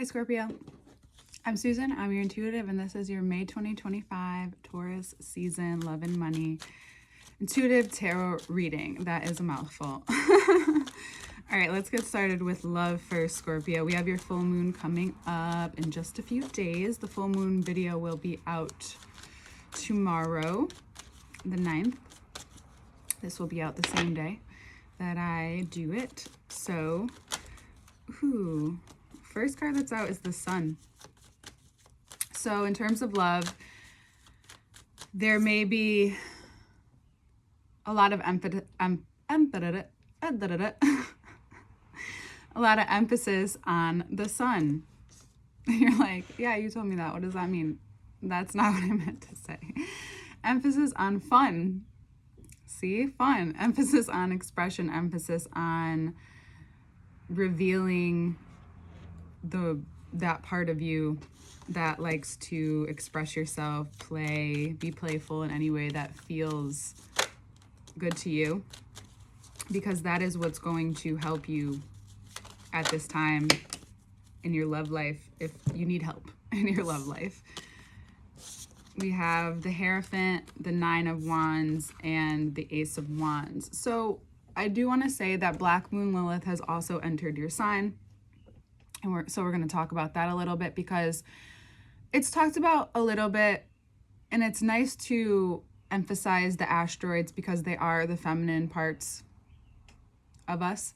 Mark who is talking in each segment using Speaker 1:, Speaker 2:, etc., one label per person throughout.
Speaker 1: Hi Scorpio, I'm Susan, I'm your intuitive, and this is your May 2025 Taurus season love and money intuitive tarot reading. That is a mouthful. All right, let's get started with love first, Scorpio. We have your full moon coming up in just a few days. The full moon video will be out tomorrow, the 9th. This will be out the same day that I do it. So, first card that's out is the Sun. So in terms of love, there may be a lot of emphasis on the Sun. You're like, yeah, you told me that. What does that mean? That's not what I meant to say. Emphasis on fun. See, fun. Emphasis on expression. Emphasis on revealing that part of you that likes to express yourself, play, be playful in any way that feels good to you, because that is what's going to help you at this time in your love life if you need help in your love life. We have the Hierophant, the Nine of Wands, and the Ace of Wands. So I do want to say that Black Moon Lilith has also entered your sign. And we're going to talk about that a little bit, because it's talked about a little bit, and it's nice to emphasize the asteroids because they are the feminine parts of us.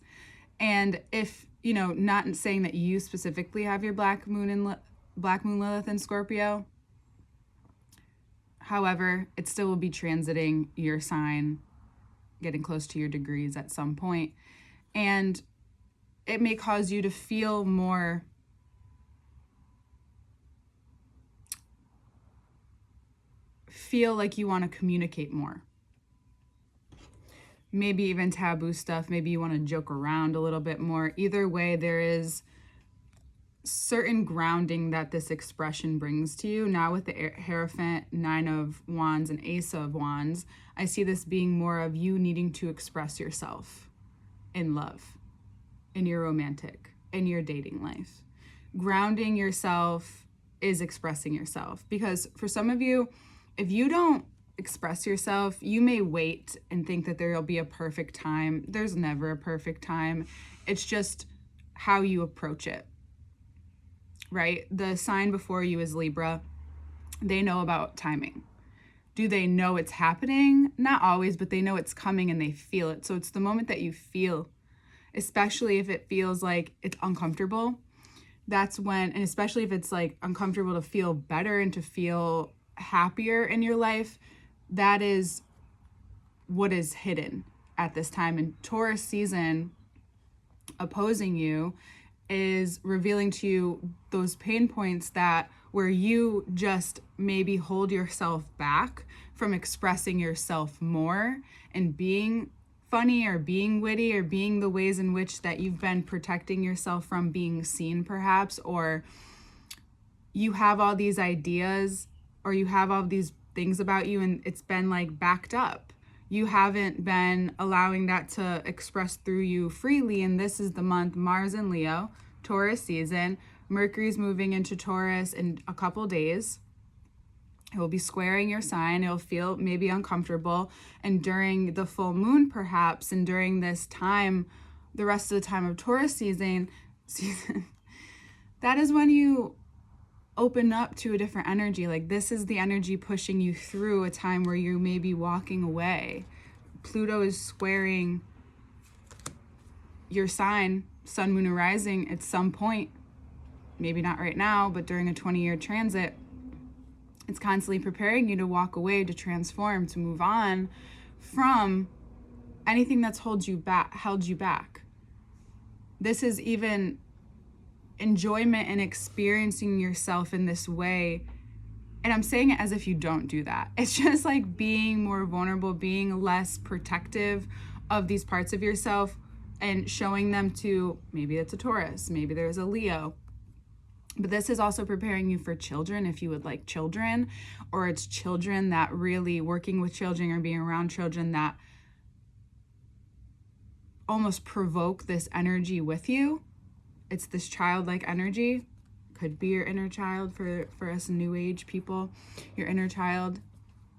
Speaker 1: And if, not saying that you specifically have your Black Moon Lilith in Scorpio, however, it still will be transiting your sign, getting close to your degrees at some point. And it may cause you to feel like you want to communicate more. Maybe even taboo stuff. Maybe you want to joke around a little bit more. Either way, there is certain grounding that this expression brings to you. Now with the Hierophant, Nine of Wands, and Ace of Wands, I see this being more of you needing to express yourself in love, in your romantic, in your dating life. Grounding yourself is expressing yourself, because for some of you, if you don't express yourself, you may wait and think that there'll be a perfect time. There's never a perfect time. It's just how you approach it, right? The sign before you is Libra. They know about timing. Do they know it's happening? Not always, but they know it's coming and they feel it. So it's the moment that you feel, especially if it feels like it's uncomfortable. That's when, and especially if it's like uncomfortable to feel better and to feel happier in your life, that is what is hidden at this time. And Taurus season opposing you is revealing to you those pain points that where you just maybe hold yourself back from expressing yourself more and being funny or being witty or being the ways in which that you've been protecting yourself from being seen, perhaps, or you have all these ideas or you have all these things about you and it's been like backed up. You haven't been allowing that to express through you freely. And this is the month, Mars in Leo, Taurus season. Mercury's moving into Taurus in a couple days. It will be squaring your sign. It'll feel maybe uncomfortable. And during the full moon, perhaps, and during this time, the rest of the time of Taurus season, that is when you open up to a different energy. Like, this is the energy pushing you through a time where you may be walking away. Pluto is squaring your sign, sun, moon, and rising at some point. Maybe not right now, but during a 20-year transit, it's constantly preparing you to walk away, to transform, to move on from anything that's held you back. This is even enjoyment and experiencing yourself in this way. And I'm saying it as if you don't do that. It's just like being more vulnerable, being less protective of these parts of yourself and showing them to, maybe it's a Taurus, maybe there's a Leo. But this is also preparing you for children, if you would like children, or it's children that really working with children or being around children that almost provoke this energy with you. It's this childlike energy. could be your inner child for us new age people. Your inner child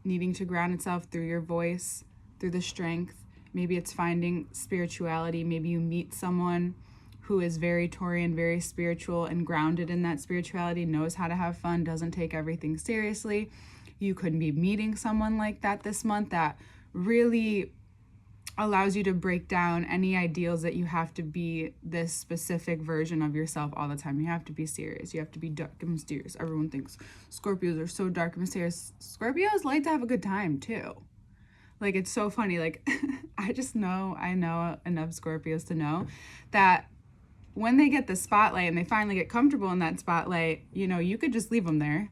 Speaker 1: needing to ground itself through your voice, through the strength. Maybe it's finding spirituality. Maybe you meet someone who is very Taurian, very spiritual and grounded in that spirituality, knows how to have fun, doesn't take everything seriously. You could be meeting someone like that this month that really allows you to break down any ideals that you have to be this specific version of yourself all the time. You have to be serious. You have to be dark and mysterious. Everyone thinks Scorpios are so dark and mysterious. Scorpios like to have a good time too. Like, it's so funny. Like, I know enough Scorpios to know that when they get the spotlight and they finally get comfortable in that spotlight, you could just leave them there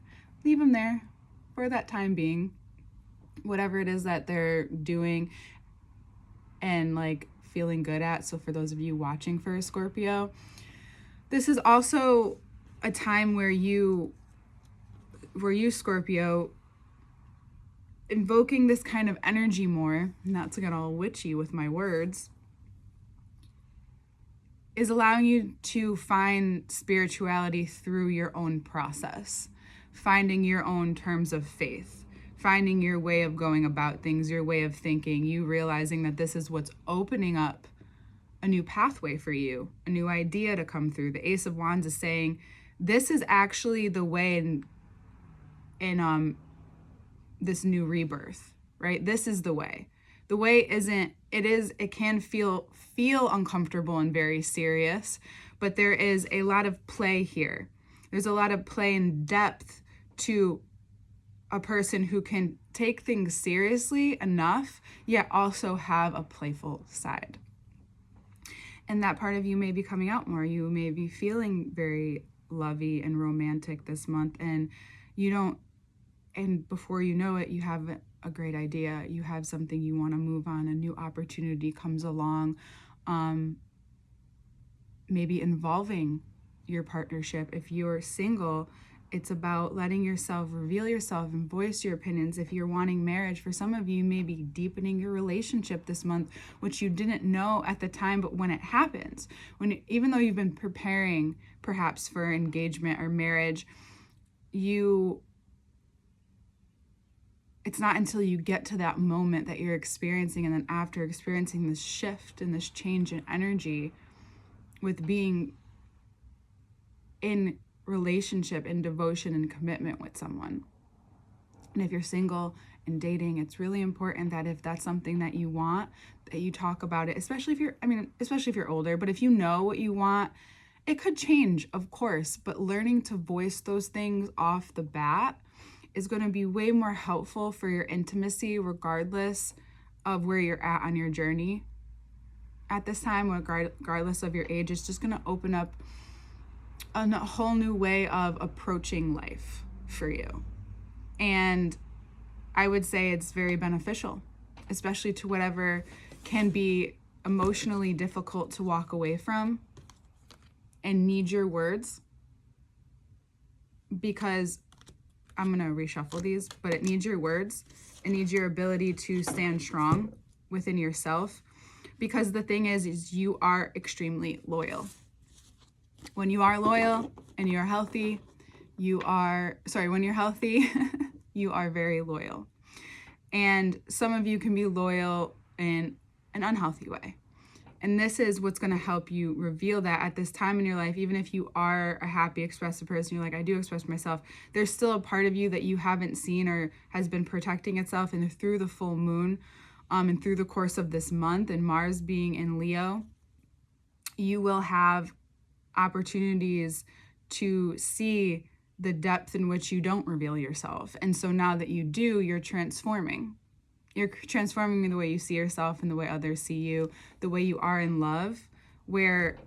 Speaker 1: for that time being, whatever it is that they're doing and like feeling good at. So for those of you watching for a Scorpio, this is also a time where you Scorpio, invoking this kind of energy more, not to get all witchy with my words, is allowing you to find spirituality through your own process, finding your own terms of faith, finding your way of going about things, your way of thinking, you realizing that this is what's opening up a new pathway for you, a new idea to come through. The Ace of Wands is saying this is actually the way in this new rebirth, right? This is the way. The way it can feel uncomfortable and very serious, but there is a lot of play here. There's a lot of play and depth to a person who can take things seriously enough, yet also have a playful side. And that part of you may be coming out more. You may be feeling very lovey and romantic this month, and before you know it, you have a great idea. You have something you want to move on. A new opportunity comes along, maybe involving your partnership. If you're single, it's about letting yourself reveal yourself and voice your opinions. If you're wanting marriage, for some of you, may be deepening your relationship this month, which you didn't know at the time, but when it happens, even though you've been preparing perhaps for engagement or marriage, it's not until you get to that moment that you're experiencing, and then after experiencing this shift and this change in energy with being in relationship, in devotion and commitment with someone. And if you're single and dating, it's really important that if that's something that you want, that you talk about it, especially if you're older, but if you know what you want, it could change, of course, but learning to voice those things off the bat is going to be way more helpful for your intimacy, regardless of where you're at on your journey. At this time, regardless of your age, it's just going to open up a whole new way of approaching life for you. And I would say it's very beneficial, especially to whatever can be emotionally difficult to walk away from and need your words, because I'm going to reshuffle these, but it needs your words. It needs your ability to stand strong within yourself, because the thing is you are extremely loyal. When you are loyal and you're healthy, when you're healthy, you are very loyal. And some of you can be loyal in an unhealthy way. And this is what's going to help you reveal that at this time in your life. Even if you are a happy, expressive person, you're like, I do express myself, there's still a part of you that you haven't seen or has been protecting itself. And through the full moon, and through the course of this month, and Mars being in Leo, you will have opportunities to see the depth in which you don't reveal yourself. And so now that you do, you're transforming. You're transforming the way you see yourself and the way others see you, the way you are in love, where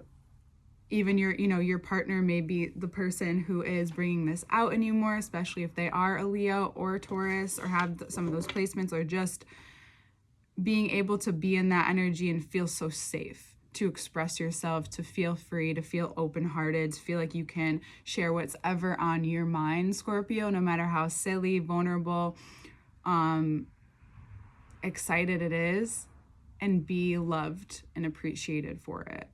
Speaker 1: even your partner may be the person who is bringing this out in you more, especially if they are a Leo or a Taurus or have some of those placements, or just being able to be in that energy and feel so safe to express yourself, to feel free, to feel open-hearted, to feel like you can share what's ever on your mind, Scorpio, no matter how silly, vulnerable, excited it is, and be loved and appreciated for it.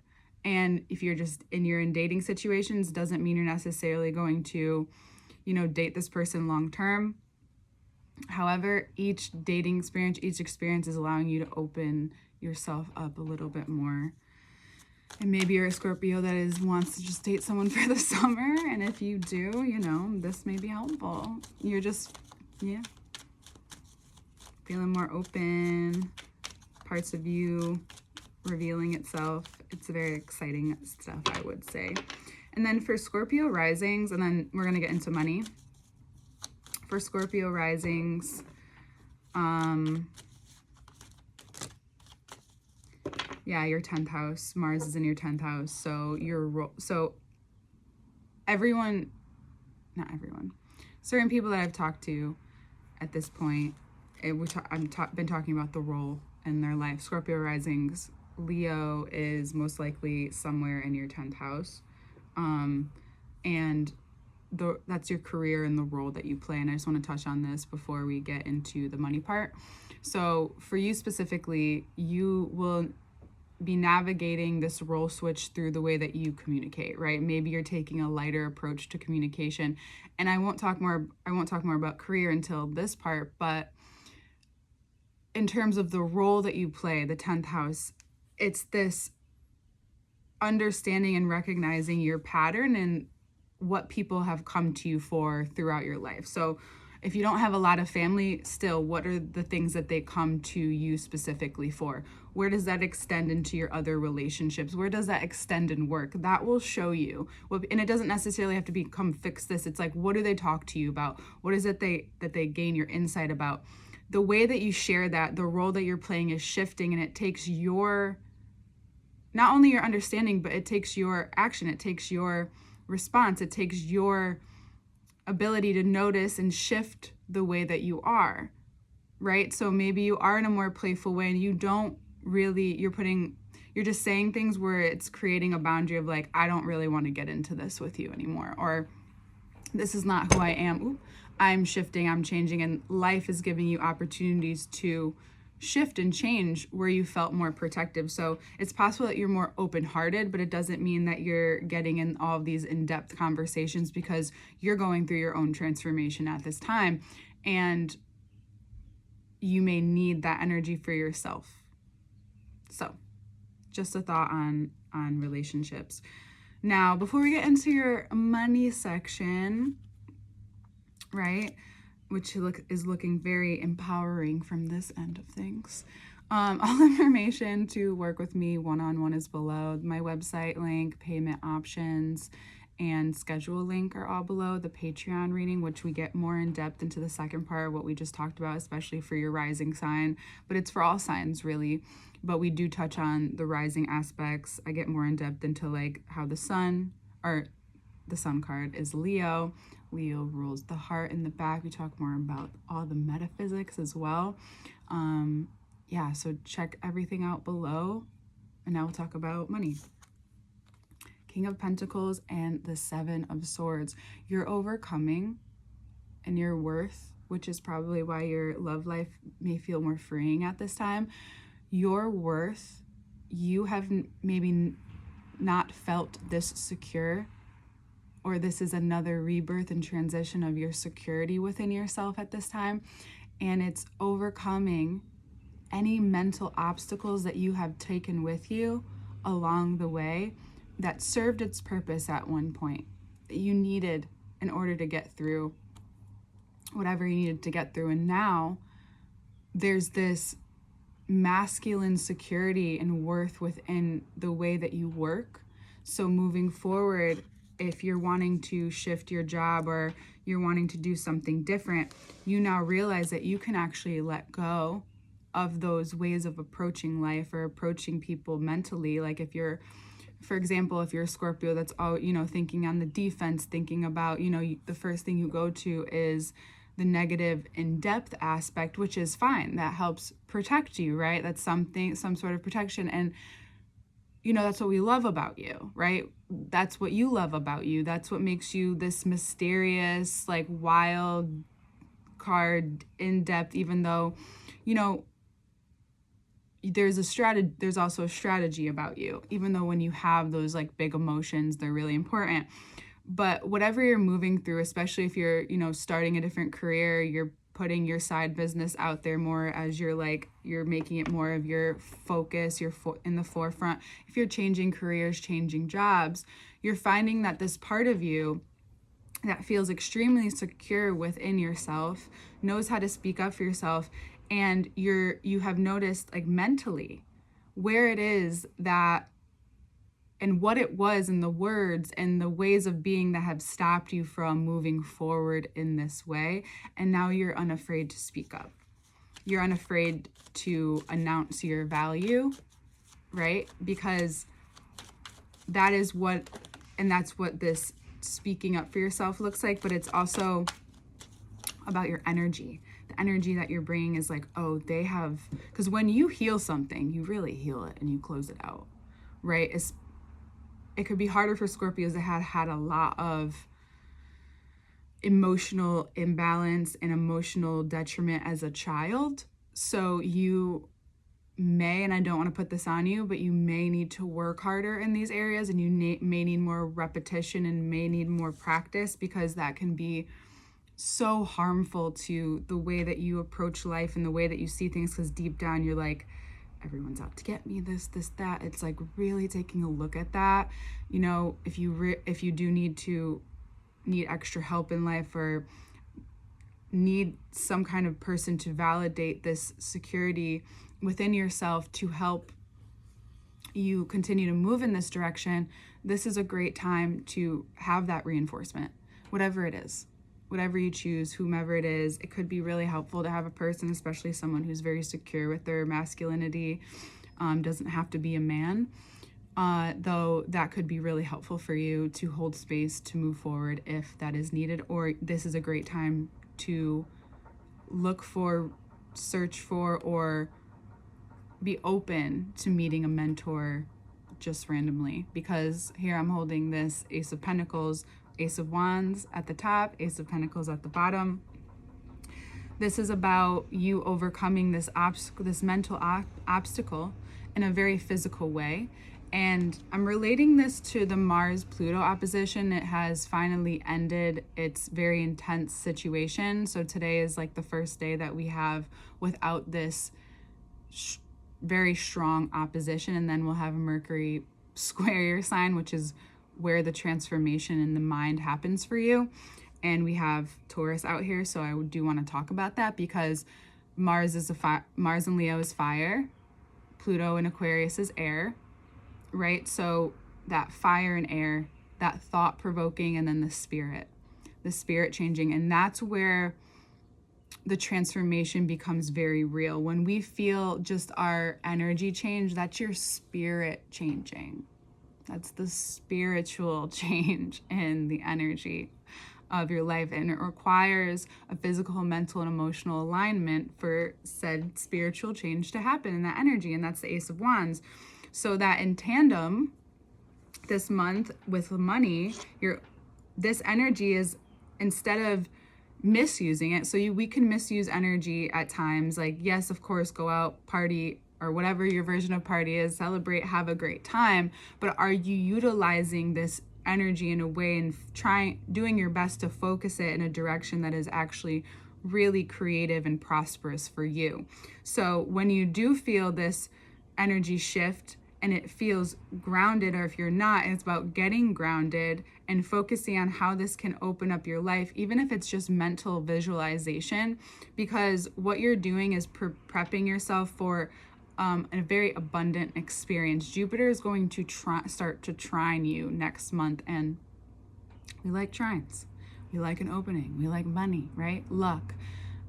Speaker 1: And if you're just in dating situations, doesn't mean you're necessarily going to, date this person long term. However, each dating experience, each experience is allowing you to open yourself up a little bit more. And maybe you're a Scorpio that wants to just date someone for the summer. And if you do, this may be helpful. You're just, feeling more open, parts of you revealing itself. It's very exciting stuff, I would say. And then for Scorpio risings, and then we're going to get into money. For Scorpio risings, your 10th house. Mars is in your 10th house. So not everyone, certain people that I've talked to at this point, I've been talking about the role in their life. Scorpio risings, Leo is most likely somewhere in your 10th house. And that's your career and the role that you play. And I just want to touch on this before we get into the money part. So for you specifically, you will be navigating this role switch through the way that you communicate, right? Maybe you're taking a lighter approach to communication. And I won't talk more about career until this part, but in terms of the role that you play, the 10th house, it's this understanding and recognizing your pattern and what people have come to you for throughout your life. So if you don't have a lot of family, still, what are the things that they come to you specifically for? Where does that extend into your other relationships? Where does that extend in work? That will show you. And it doesn't necessarily have to become fix this. It's like, what do they talk to you about? What is it that they gain your insight about? The way that you share that, the role that you're playing is shifting, and it takes not only your understanding, but it takes your action. It takes your response. It takes your ability to notice and shift the way that you are, right? So maybe you are in a more playful way and you don't really, you're just saying things where it's creating a boundary of like, I don't really want to get into this with you anymore, or this is not who I am. Ooh, I'm shifting, I'm changing, and life is giving you opportunities to shift and change where you felt more protective. So it's possible that you're more open-hearted, but it doesn't mean that you're getting in all of these in-depth conversations because you're going through your own transformation at this time, and you may need that energy for yourself. So just a thought on relationships. Now, before we get into your money section, right, which is looking very empowering from this end of things. All information to work with me one-on-one is below. My website link, payment options, and schedule link are all below. The Patreon reading, which we get more in depth into the second part of what we just talked about, especially for your rising sign, but it's for all signs really. But we do touch on the rising aspects. I get more in depth into like how the sun card is Leo. Leo rules the heart in the back. We talk more about all the metaphysics as well. So check everything out below. And now we'll talk about money. King of Pentacles and the Seven of Swords. You're overcoming and your worth, which is probably why your love life may feel more freeing at this time. Your worth, you have maybe not felt this secure, or this is another rebirth and transition of your security within yourself at this time. And it's overcoming any mental obstacles that you have taken with you along the way that served its purpose at one point, that you needed in order to get through whatever you needed to get through. And now there's this masculine security and worth within the way that you work. So moving forward, if you're wanting to shift your job or you're wanting to do something different, you now realize that you can actually let go of those ways of approaching life or approaching people mentally. Like if you're, for example, if you're a Scorpio that's all, thinking on the defense, thinking about, the first thing you go to is the negative in-depth aspect, which is fine. That helps protect you, right? That's some sort of protection. And, that's what we love about you, right? That's what you love about you. That's what makes you this mysterious, like wild card, in-depth, even though, there's also a strategy about you, even though when you have those like big emotions, they're really important. But whatever you're moving through, especially if you're, starting a different career, you're putting your side business out there more as you're making it more of your focus, you're in the forefront. If you're changing careers, changing jobs, you're finding that this part of you that feels extremely secure within yourself knows how to speak up for yourself, and you have noticed like mentally where it is that and what it was and the words and the ways of being that have stopped you from moving forward in this way. And now you're unafraid to speak up. You're unafraid to announce your value, right? Because that's what this speaking up for yourself looks like. But it's also about your energy. The energy that you're bringing is like, because when you heal something, you really heal it and you close it out, right? It could be harder for Scorpios that had a lot of emotional imbalance and emotional detriment as a child. So you may, and I don't want to put this on you, but you may need to work harder in these areas, and you may need more repetition and may need more practice, because that can be so harmful to the way that you approach life and the way that you see things, because deep down you're like, everyone's out to get me, this, that. It's like really taking a look at that. If you do need extra help in life, or need some kind of person to validate this security within yourself to help you continue to move in this direction, this is a great time to have that reinforcement, whatever it is. Whatever you choose, whomever it is, it could be really helpful to have a person, especially someone who's very secure with their masculinity. Doesn't have to be a man, though that could be really helpful for you to hold space to move forward if that is needed. Or this is a great time to look for, search for, or be open to meeting a mentor just randomly. Because here I'm holding this Ace of Pentacles, Ace of Wands at the top, Ace of Pentacles at the bottom. This is about you overcoming this mental obstacle in a very physical way. And I'm relating this to the Mars-Pluto opposition. It has finally ended its very intense situation. So today is like the first day that we have without this very strong opposition. And then we'll have Mercury square your sign, which is where the transformation in the mind happens for you. And we have Taurus out here, so I do want to talk about that, because Mars in Leo is fire, Pluto in Aquarius is air, right? So that fire and air, that thought provoking, and then the spirit changing, and that's where the transformation becomes very real. When we feel just our energy change, that's your spirit changing. That's the spiritual change in the energy of your life. And it requires a physical, mental, and emotional alignment for said spiritual change to happen in that energy. And that's the Ace of Wands. So that in tandem this month with money, this energy is, instead of misusing it, so we can misuse energy at times. Like, yes, of course, go out, party, or whatever your version of party is, celebrate, have a great time, but are you utilizing this energy in a way and doing your best to focus it in a direction that is actually really creative and prosperous for you? So when you do feel this energy shift and it feels grounded, or if you're not, it's about getting grounded and focusing on how this can open up your life, even if it's just mental visualization, because what you're doing is prepping yourself for a very abundant experience. Jupiter is going to start to trine you next month, and we like trines. We like an opening. We like money, right? Luck.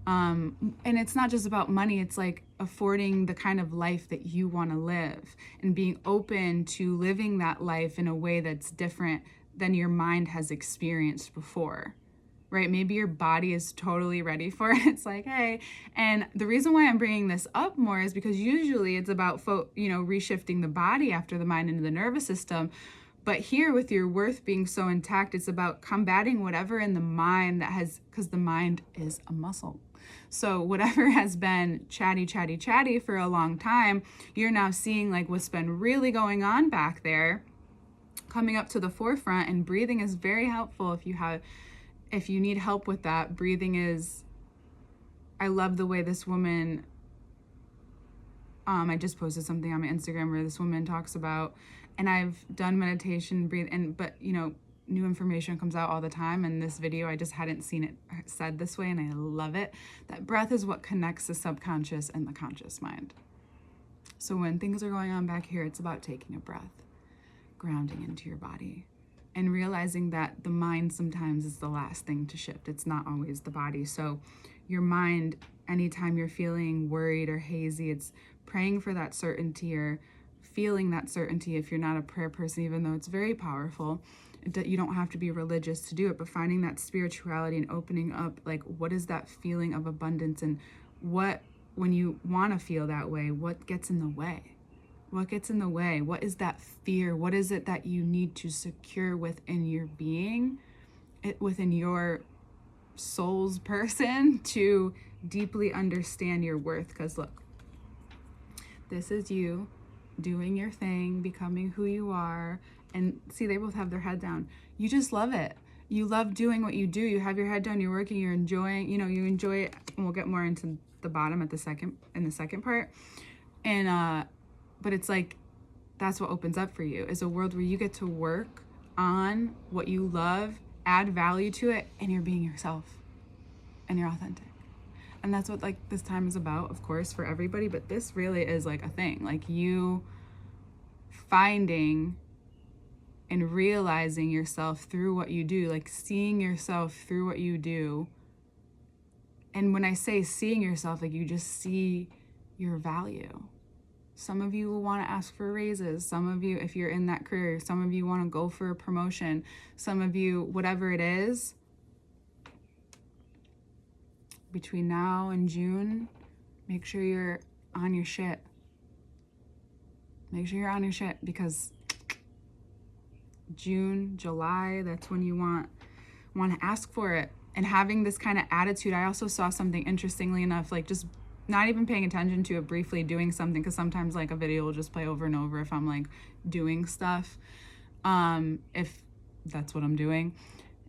Speaker 1: And it's not just about money. It's like affording the kind of life that you want to live and being open to living that life in a way that's different than your mind has experienced before. Right? Maybe your body is totally ready for it. It's like, hey, and the reason why I'm bringing this up more is because usually it's about, reshifting the body after the mind into the nervous system. But here with your worth being so intact, it's about combating whatever in the mind that has, because the mind is a muscle. So whatever has been chatty for a long time, you're now seeing like what's been really going on back there coming up to the forefront. And breathing is very helpful if you need help with that. Breathing is, I love the way this woman, I just posted something on my Instagram where this woman talks about, and I've done meditation, but new information comes out all the time. And this video, I just hadn't seen it said this way, and I love it. That breath is what connects the subconscious and the conscious mind. So when things are going on back here, it's about taking a breath, grounding into your body, and realizing that the mind sometimes is the last thing to shift. It's not always the body. So your mind, anytime you're feeling worried or hazy, it's praying for that certainty or feeling that certainty. If you're not a prayer person, even though it's very powerful, you don't have to be religious to do it, but finding that spirituality and opening up, like, what is that feeling of abundance, and when you want to feel that way, what gets in the way? What gets in the way? What is that fear? What is it that you need to secure within your being, within your soul's person, to deeply understand your worth? Because look, this is you doing your thing, becoming who you are. And see, they both have their head down. You just love it. You love doing what you do. You have your head down, you're working, you're enjoying, you enjoy it. And we'll get more into the bottom in the second part. And but it's like, that's what opens up for you, is a world where you get to work on what you love, add value to it, and you're being yourself and you're authentic. And that's what like this time is about, of course, for everybody, but this really is like a thing, like you finding and realizing yourself through what you do, like seeing yourself through what you do. And when I say seeing yourself, like you just see your value. Some of you will want to ask for raises. Some of you, if you're in that career, some of you want to go for a promotion. Some of you, whatever it is, between now and June, make sure you're on your shit. Make sure you're on your shit, because June, July, that's when you want to ask for it. And having this kind of attitude, I also saw something, interestingly enough, like just not even paying attention to it, briefly doing something, because sometimes like a video will just play over and over if I'm like doing stuff, if that's what I'm doing.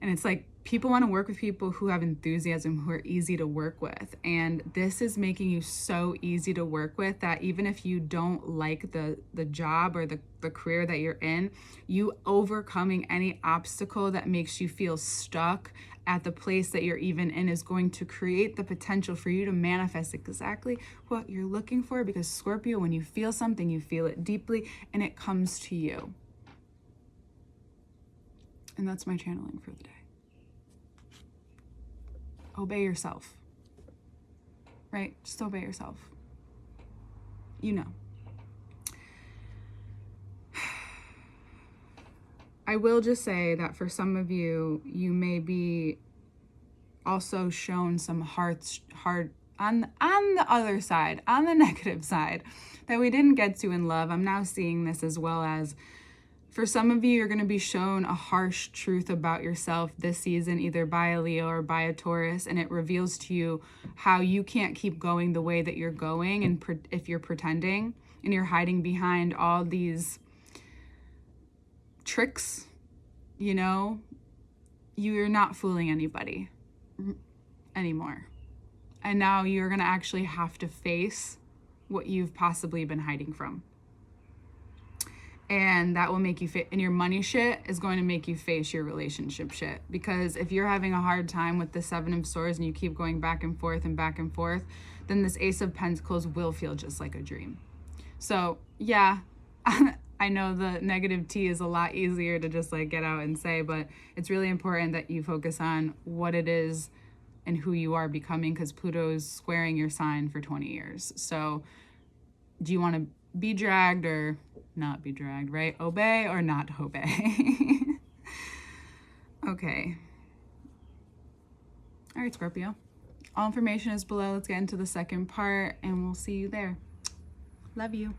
Speaker 1: And it's like, people want to work with people who have enthusiasm, who are easy to work with. And this is making you so easy to work with that even if you don't like the job or the career that you're in, you overcoming any obstacle that makes you feel stuck at the place that you're even in is going to create the potential for you to manifest exactly what you're looking for. Because Scorpio, when you feel something, you feel it deeply and it comes to you. And that's my channeling for the day. Obey yourself, right? Just obey yourself. I will just say that for some of you, you may be also shown some hard on the other side, on the negative side, that we didn't get to in love. I'm now seeing this as well as, for some of you, you're going to be shown a harsh truth about yourself this season, either by a Leo or by a Taurus, and it reveals to you how you can't keep going the way that you're going, and if you're pretending and you're hiding behind all these tricks, you're not fooling anybody anymore. And now you're going to actually have to face what you've possibly been hiding from. And that will make you and your money shit is going to make you face your relationship shit. Because if you're having a hard time with the 7 of Swords and you keep going back and forth, then this Ace of Pentacles will feel just like a dream. So yeah, I know the negative T is a lot easier to just like get out and say, but it's really important that you focus on what it is and who you are becoming, because Pluto's squaring your sign for 20 years. So do you want to be dragged or not be dragged, right? Obey or not obey. Okay. All right, Scorpio. All information is below. Let's get into the second part and we'll see you there. Love you.